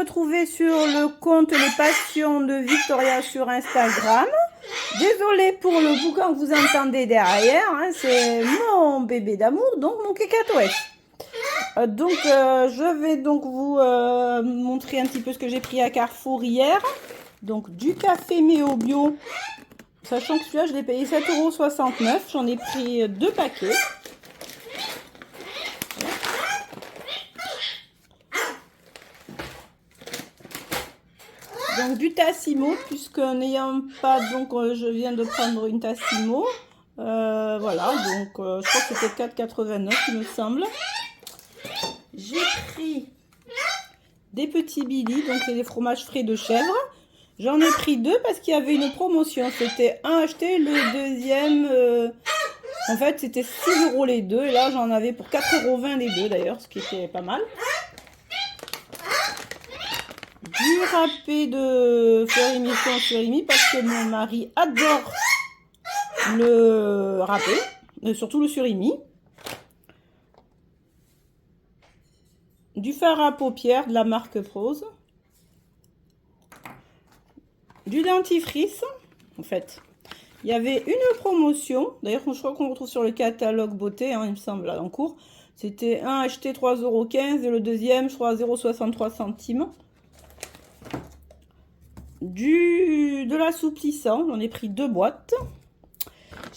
retrouver sur le compte Les Passions de Victoria sur Instagram. Désolée pour le boucan que vous entendez derrière, hein, c'est mon bébé d'amour, donc mon cacatoès. Je vais donc vous montrer un petit peu ce que j'ai pris à Carrefour hier. Donc du café Méo Bio, sachant que celui-là je l'ai payé 7,69 €. J'en ai pris 2 paquets. Donc du Tassimo, puisque n'ayant pas, donc je viens de prendre une Tassimo. Voilà, donc je crois que c'était 4,89 € il me semble. J'ai pris des petits Billy, donc c'est des fromages frais de chèvre. J'en ai pris 2 parce qu'il y avait une promotion. C'était un acheté, le deuxième... en fait, c'était 6 € les deux. Et là, j'en avais pour 4,20 € les deux d'ailleurs, ce qui était pas mal. Du râpé de Fleury Michon Surimi parce que mon mari adore le râpé, surtout le surimi. Du fard à paupières de la marque Prose. Du dentifrice, en fait. Il y avait une promotion, d'ailleurs je crois qu'on retrouve sur le catalogue beauté, hein, il me semble, là en cours. C'était un acheté 3,15 € et le deuxième, je crois, 0,63 €. De l'assouplissant, j'en ai pris 2 boîtes.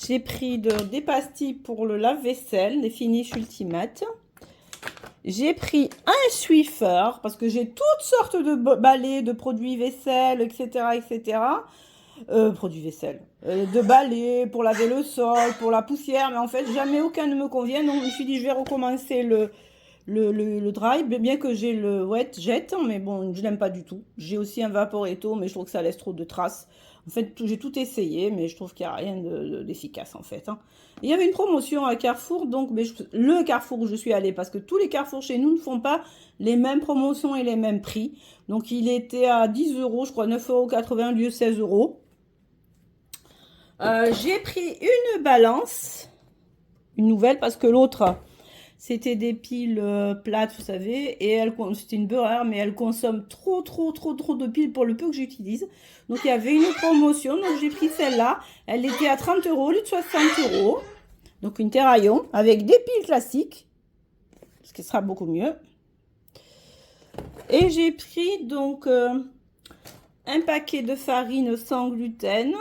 J'ai pris des pastilles pour le lave-vaisselle, des Finish Ultimate. J'ai pris un Swiffer parce que j'ai toutes sortes de balais, de produits vaisselle, etc. etc. Produits vaisselle, de balais pour laver le sol, pour la poussière, mais en fait jamais aucun ne me convient. Donc je me suis dit je vais recommencer le dry, bien que j'ai le wet jet, mais bon je l'aime pas du tout. J'ai aussi un Vaporetto, mais je trouve que ça laisse trop de traces. En fait j'ai tout essayé, mais je trouve qu'il n'y a rien d'efficace en fait, hein. Il y avait une promotion à Carrefour, donc le Carrefour où je suis allée, parce que tous les Carrefours chez nous ne font pas les mêmes promotions et les mêmes prix. Donc il était à 10 €, je crois 9,80 € au lieu de 16 €. J'ai pris une balance, une nouvelle, parce que l'autre, c'était des piles plates, vous savez, et c'était une beurre, mais elle consomme trop de piles pour le peu que j'utilise. Donc il y avait une promotion, donc j'ai pris celle-là. Elle était à 30 € au lieu de 60 €. Donc une Terraillon avec des piles classiques, ce qui sera beaucoup mieux. Et j'ai pris donc un paquet de farine sans gluten,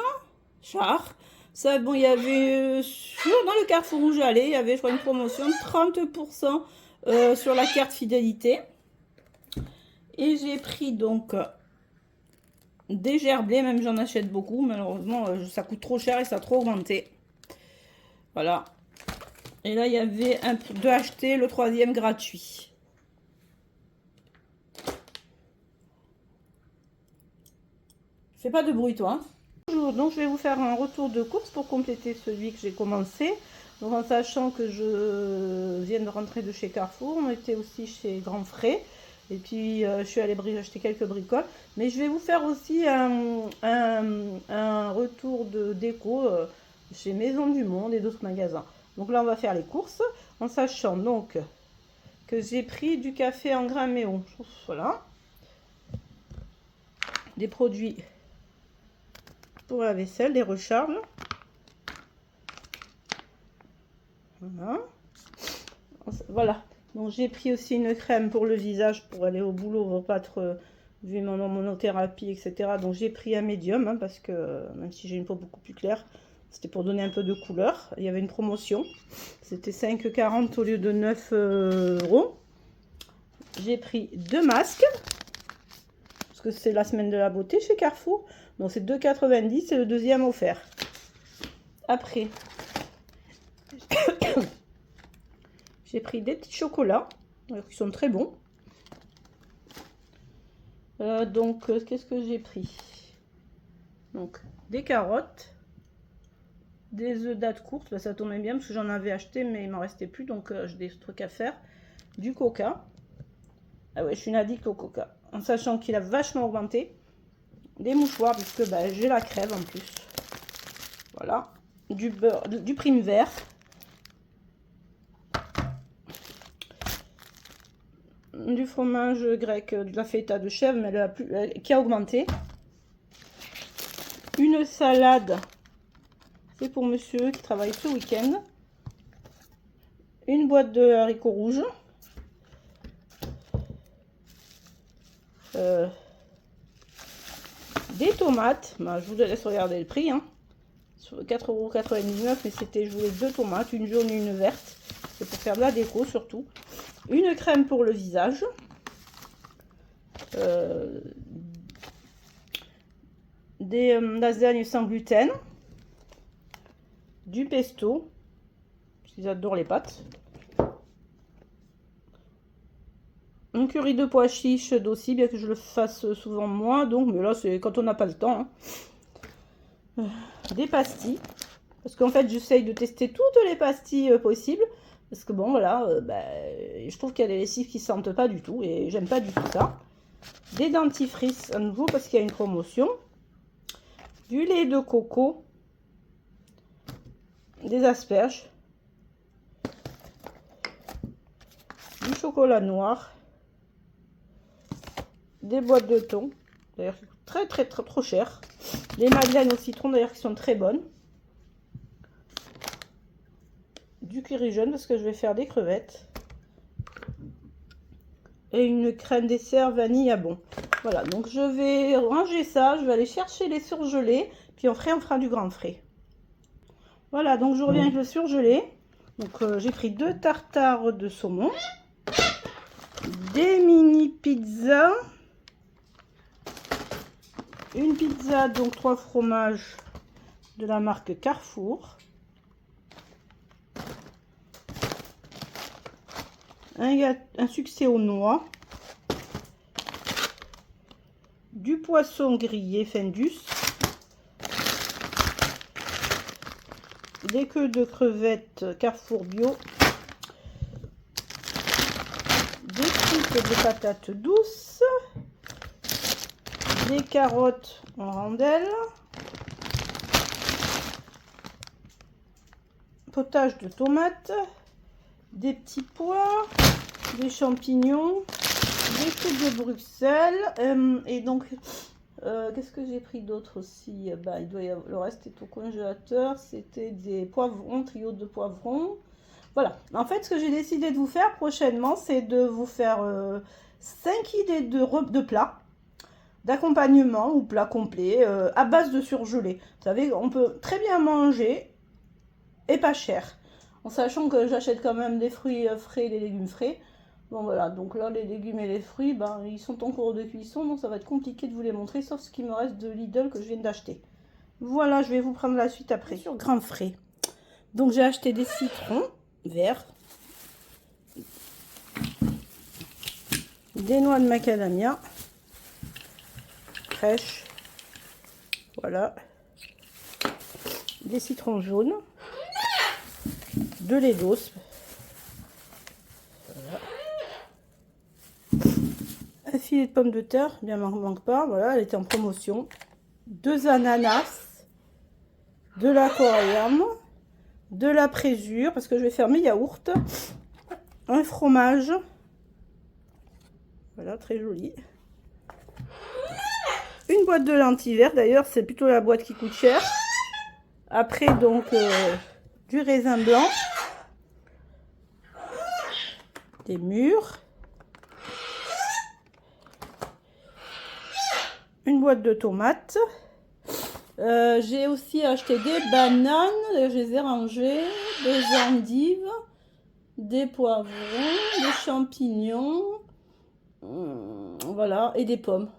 char. Ça, bon, il y avait dans le Carrefour où j'allais, il y avait, je crois, une promotion de 30% sur la carte fidélité. Et j'ai pris donc des gerblés, même j'en achète beaucoup, malheureusement ça coûte trop cher et ça a trop augmenté. Voilà. Et là il y avait de acheter le 3e gratuit. Fais pas de bruit toi, hein. Bonjour, donc je vais vous faire un retour de course pour compléter celui que j'ai commencé. Donc en sachant que je viens de rentrer de chez Carrefour, on était aussi chez Grand Frais. Et puis je suis allée acheter quelques bricoles. Mais je vais vous faire aussi un retour de déco chez Maison du Monde et d'autres magasins. Donc là on va faire les courses en sachant donc que j'ai pris du café en grains Méo. Voilà. Des produits pour la vaisselle, des recharges. Voilà. Donc j'ai pris aussi une crème pour le visage pour aller au boulot, pour pas être vu mon monothérapie, etc. Donc j'ai pris un médium, hein, parce que même si j'ai une peau beaucoup plus claire, c'était pour donner un peu de couleur. Il y avait une promotion. C'était 5,40 € au lieu de 9 €. J'ai pris 2 masques. Parce que c'est la semaine de la beauté chez Carrefour. Donc c'est 2,90 € et le deuxième offert. Après, j'ai pris des petits chocolats. Qui sont très bons. Qu'est-ce que j'ai pris? Donc, des carottes. Des œufs dates courtes. Là, ça tombait bien parce que j'en avais acheté, mais il m'en restait plus. Donc, j'ai des trucs à faire. Du coca. Ah ouais, je suis une addict au coca. En sachant qu'il a vachement augmenté. Des mouchoirs, puisque j'ai la crève en plus. Voilà. Du beurre, du prime vert. du fromage grec, de la feta de chèvre, mais qui a augmenté. Une salade, c'est pour monsieur qui travaille ce week-end. Une boîte de haricots rouges. Des tomates, bah, je vous laisse regarder le prix, hein. 4,99 €, mais c'était, je voulais 2 tomates, une jaune et une verte. C'est pour faire de la déco surtout. Une crème pour le visage. Des lasagnes sans gluten. Du pesto. Parce qu'ils adorent les pâtes. Un curry de pois chiches d'aussi, bien que je le fasse souvent moi. Donc, mais là, c'est quand on n'a pas le temps. Hein. Des pastilles. Parce qu'en fait, j'essaye de tester toutes les pastilles possibles. Parce que bon, voilà, je trouve qu'il y a des lessives qui ne sentent pas du tout. Et j'aime pas du tout ça. Des dentifrices à nouveau parce qu'il y a une promotion. Du lait de coco. Des asperges. Du chocolat noir. Des boîtes de thon. D'ailleurs, très trop cher. Les madeleines au citron, d'ailleurs, qui sont très bonnes. Du curry jaune parce que je vais faire des crevettes. Et une crème dessert vanille à bon. Voilà, donc je vais ranger ça. Je vais aller chercher les surgelés. Puis on fera du grand frais. Voilà, donc je reviens avec le surgelé. Donc j'ai pris 2 tartares de saumon. Des mini pizzas. Une pizza, donc 3 fromages de la marque Carrefour. Un succès aux noix. Du poisson grillé Findus. Des queues de crevettes Carrefour Bio. Des frites de patates douces. Des carottes en rondelles. Potage de tomates. Des petits pois. Des champignons. Des frites de Bruxelles. Et donc, qu'est-ce que j'ai pris d'autre aussi? Il doit y avoir, le reste est au congélateur. C'était des poivrons, trio de poivrons. Voilà. En fait, ce que j'ai décidé de vous faire prochainement, c'est de vous faire 5 idées de plats, d'accompagnement ou plats complets à base de surgelé. Vous savez, on peut très bien manger et pas cher. En sachant que j'achète quand même des fruits frais et des légumes frais. Bon voilà, donc là les légumes et les fruits, ils sont en cours de cuisson, donc ça va être compliqué de vous les montrer, sauf ce qui me reste de Lidl que je viens d'acheter. Voilà, je vais vous prendre la suite après sur grand frais. Donc j'ai acheté des citrons verts, des noix de macadamia fraîches, voilà, des citrons jaunes, de lait d'os. Voilà. Un filet de pommes de terre, bien m'en manque pas, voilà, elle était en promotion. 2 ananas, de la coriandre, de la présure, parce que je vais faire mes yaourts, un fromage, voilà, très joli. Une boîte de lentilles vertes, d'ailleurs, c'est plutôt la boîte qui coûte cher. Après, donc, du raisin blanc, des mûres, une boîte de tomates. J'ai aussi acheté des bananes, je les ai rangées, des endives, des poivrons, des champignons, voilà, et des pommes.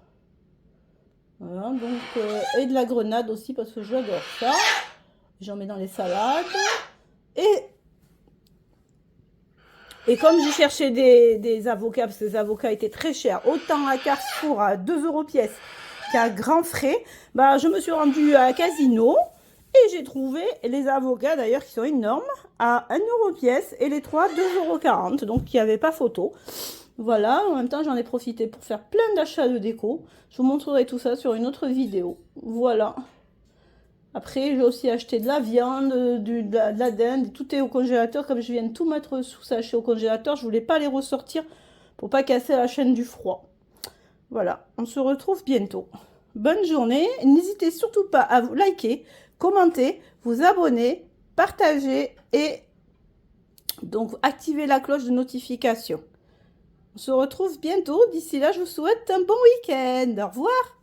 Voilà, donc, et de la grenade aussi parce que j'adore ça. J'en mets dans les salades. Et comme j'ai cherché des avocats, parce que les avocats étaient très chers, autant à Carrefour à 2 € pièce qu'à Grand Frais, je me suis rendue à Casino et j'ai trouvé les avocats d'ailleurs qui sont énormes à 1 € pièce et les 3 2,40 €, donc il n'y avait pas photo. Voilà, en même temps j'en ai profité pour faire plein d'achats de déco. Je vous montrerai tout ça sur une autre vidéo. Voilà. Après, j'ai aussi acheté de la viande, de la dinde. Tout est au congélateur. Comme je viens de tout mettre sous sachet au congélateur, je voulais pas les ressortir pour pas casser la chaîne du froid. Voilà, on se retrouve bientôt. Bonne journée. N'hésitez surtout pas à vous liker, commenter, vous abonner, partager et donc activer la cloche de notification. On se retrouve bientôt. D'ici là, je vous souhaite un bon week-end. Au revoir.